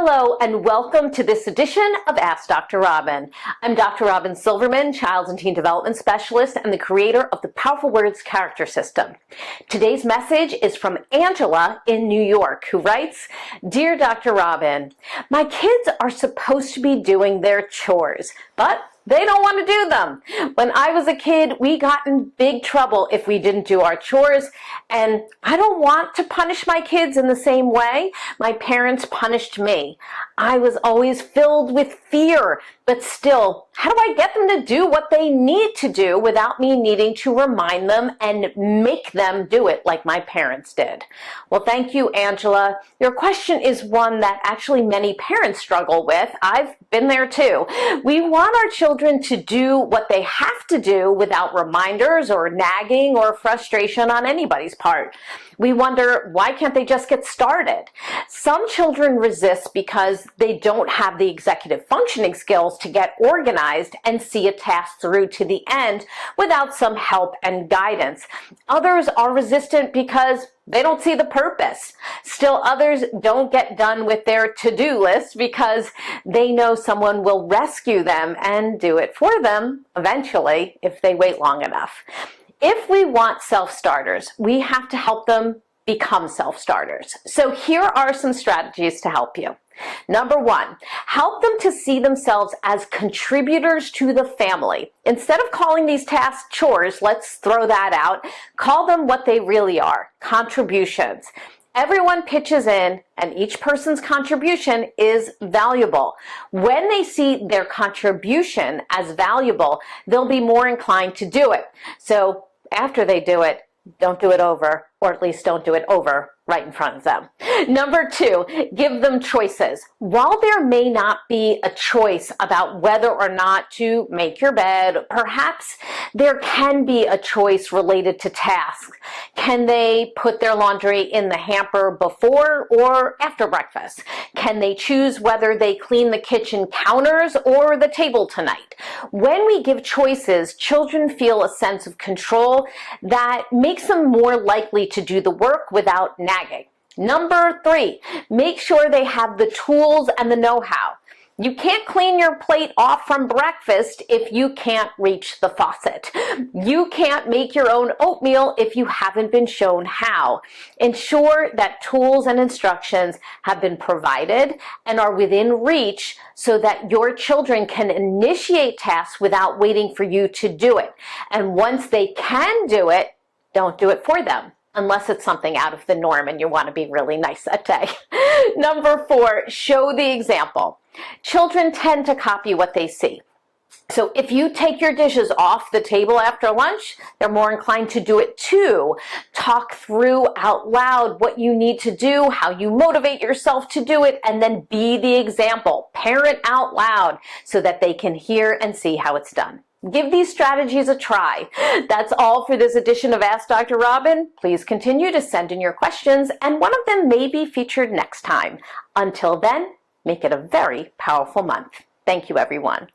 Hello and welcome to this edition of Ask Dr. Robyn. I'm Dr. Robyn Silverman, Child and Teen Development Specialist and the creator of the Powerful Words Character System. Today's message is from Angela in New York, who writes, "Dear Dr. Robyn, my kids are supposed to be doing their chores, but they don't want to do them. When I was a kid, we got in big trouble if we didn't do our chores, and I don't want to punish my kids in the same way my parents punished me. I was always filled with fear, but still, how do I get them to do what they need to do without me needing to remind them and make them do it like my parents did?" Well, thank you, Angela. Your question is one that actually many parents struggle with. I've been there too. We want our children to do what they have to do without reminders or nagging or frustration on anybody's part. We wonder, why can't they just get started? Some children resist because they don't have the executive functioning skills to get organized and see a task through to the end without some help and guidance. Others are resistant because they don't see the purpose. Still others don't get done with their to-do list because they know someone will rescue them and do it for them eventually if they wait long enough. If we want self-starters, we have to help them become self-starters. So here are some strategies to help you. Number one, help them to see themselves as contributors to the family. Instead of calling these tasks chores, let's throw that out, call them what they really are, contributions. Everyone pitches in and each person's contribution is valuable. When they see their contribution as valuable, they'll be more inclined to do it. So after they do it, don't do it over, or at least don't do it over right in front of them. Number two, give them choices. While there may not be a choice about whether or not to make your bed, perhaps there can be a choice related to tasks. Can they put their laundry in the hamper before or after breakfast? Can they choose whether they clean the kitchen counters or the table tonight? When we give choices, children feel a sense of control that makes them more likely to do the work without nagging. Number three, make sure they have the tools and the know-how. You can't clean your plate off from breakfast if you can't reach the faucet. You can't make your own oatmeal if you haven't been shown how. Ensure that tools and instructions have been provided and are within reach so that your children can initiate tasks without waiting for you to do it. And once they can do it, don't do it for them, unless it's something out of the norm and you want to be really nice that day. Number four, show the example. Children tend to copy what they see. So if you take your dishes off the table after lunch, they're more inclined to do it too. Talk through out loud what you need to do, how you motivate yourself to do it, and then be the example. Parent out loud so that they can hear and see how it's done. Give these strategies a try. That's all for this edition of Ask Dr. Robyn. Please continue to send in your questions, and one of them may be featured next time. Until then, make it a very powerful month. Thank you, everyone.